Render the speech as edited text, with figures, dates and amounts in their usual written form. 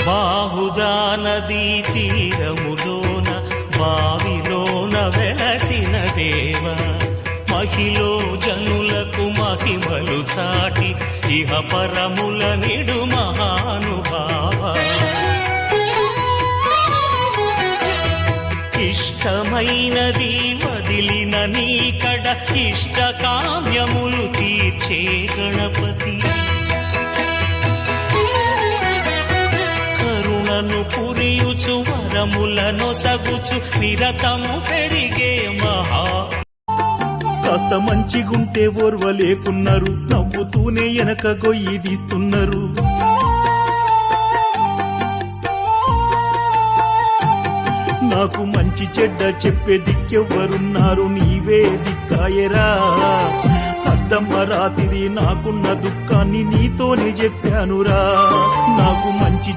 బాహుదా నదీ తీరములోన బావిలోన వెలసిన దేవ మహిలో జనులకు మహిమలు చాటి ఇహ పరముల నిడు మహానుభావ ఇష్టమైనది వదిలిన నీకడ ఇష్ట కామ్యములు తీర్చే గణపతి కరుణను పురియుచు వరములను సగుచు నిరతము పెరిగే మహా కాస్త మంచిగుంటే ఓర్వలేకున్నారు నవ్వుతూనే వెనక గొయ్యి తీస్తున్నారు నాకు మంచి చెడ్డ చెప్పే దిక్కెవ్వరున్నారు నీవే దిక్కాయరా అద్దమ్మ రాత్రి నాకున్న దుఃఖాన్ని నీతోనే చెప్పానురా నాకు మంచి